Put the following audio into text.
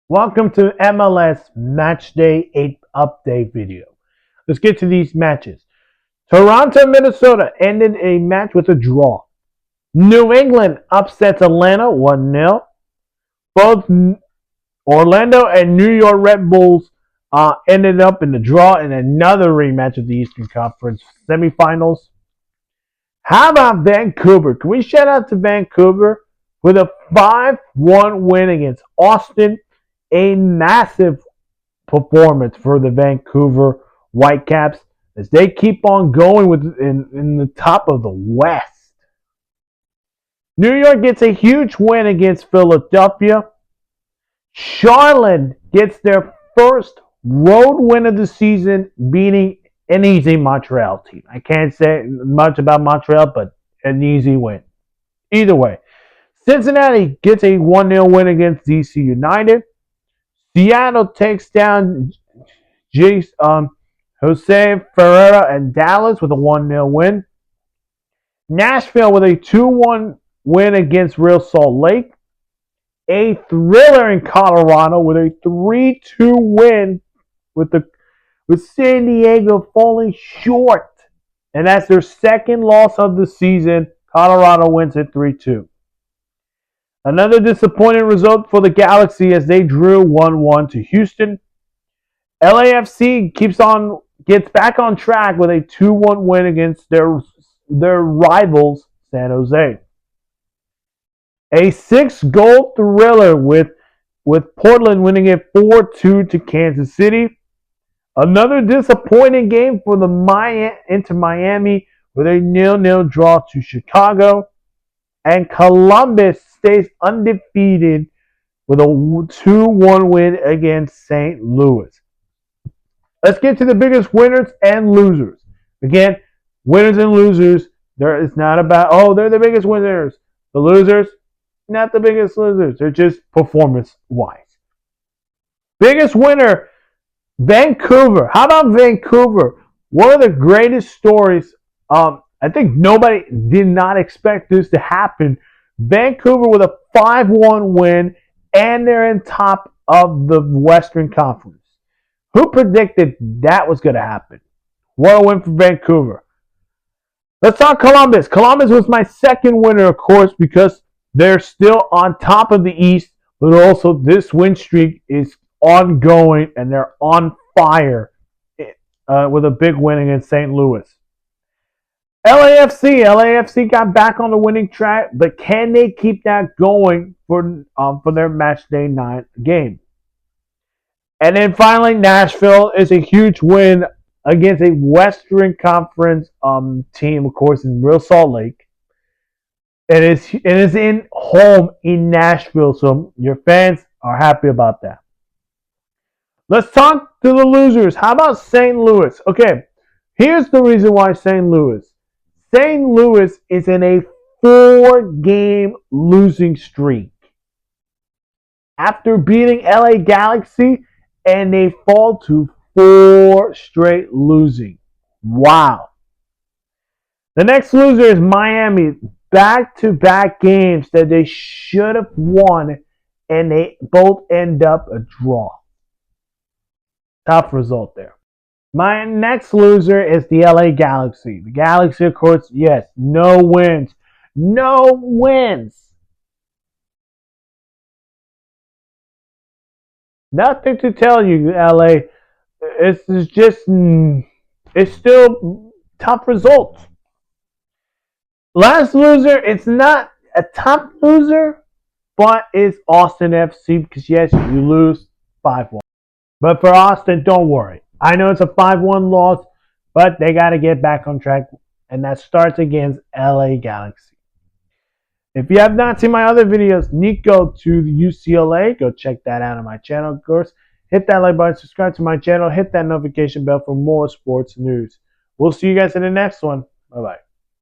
Welcome to MLS Matchday 8 update video. Let's get to these matches. Toronto, Minnesota ended a match with a draw. New England upsets Atlanta 1-0. Both Orlando and New York Red Bulls ended up in the draw in another rematch of the Eastern Conference semifinals. How about Vancouver? Can we shout out to Vancouver with a 5-1 win against Austin? A massive performance for the Vancouver Whitecaps as they keep on going in the top of the West. New York gets a huge win against Philadelphia. Charlotte gets their first road win of the season, beating an easy Montreal team. I can't say much about Montreal, but an easy win. Either way, Cincinnati gets a 1-0 win against DC United. Seattle takes down Jose Ferreira and Dallas with a 1-0 win. Nashville with a 2-1 win against Real Salt Lake. A thriller in Colorado with a 3-2 win with San Diego falling short. And that's their second loss of the season. Colorado wins at 3-2. Another disappointing result for the Galaxy as they drew 1-1 to Houston. LAFC gets back on track with a 2-1 win against their rivals, San Jose. A 6-goal thriller with Portland winning it 4-2 to Kansas City. Another disappointing game for the Inter Miami with a 0-0 draw to Chicago. And Columbus stays undefeated with a 2-1 win against St. Louis. Let's get to the biggest winners and losers. Again, winners and losers, it's not about, they're the biggest winners. The losers, not the biggest losers. They're just performance-wise. Biggest winner, Vancouver. How about Vancouver? One of the greatest stories. I think nobody did not expect this to happen. Vancouver with a 5-1 win, and they're in top of the Western Conference. Who predicted that was going to happen? What a win for Vancouver. Let's talk Columbus. Columbus was my second winner, of course, because they're still on top of the East, but also this win streak is ongoing, and they're on fire with a big win against St. Louis. LAFC got back on the winning track, but can they keep that going for their match day 9 game? And then finally, Nashville is a huge win against a Western Conference team, of course, in Real Salt Lake. It is in home in Nashville, so your fans are happy about that. Let's talk to the losers. How about St. Louis? Okay, here's the reason why St. Louis. St. Louis is in a 4-game losing streak. After beating LA Galaxy, and they fall to 4 straight losing. Wow. The next loser is Miami. Back-to-back games that they should have won, and they both end up a draw. Tough result there. My next loser is the LA Galaxy. The Galaxy, of course, yes, no wins. No wins. Nothing to tell you, LA. It's still tough results. Last loser, it's not a top loser, but it's Austin FC because, yes, you lose 5-1. But for Austin, don't worry. I know it's a 5-1 loss, but they got to get back on track, and that starts against LA Galaxy. If you have not seen my other videos, Nico to the UCLA, go check that out on my channel, of course. Hit that like button, subscribe to my channel, hit that notification bell for more sports news. We'll see you guys in the next one. Bye-bye.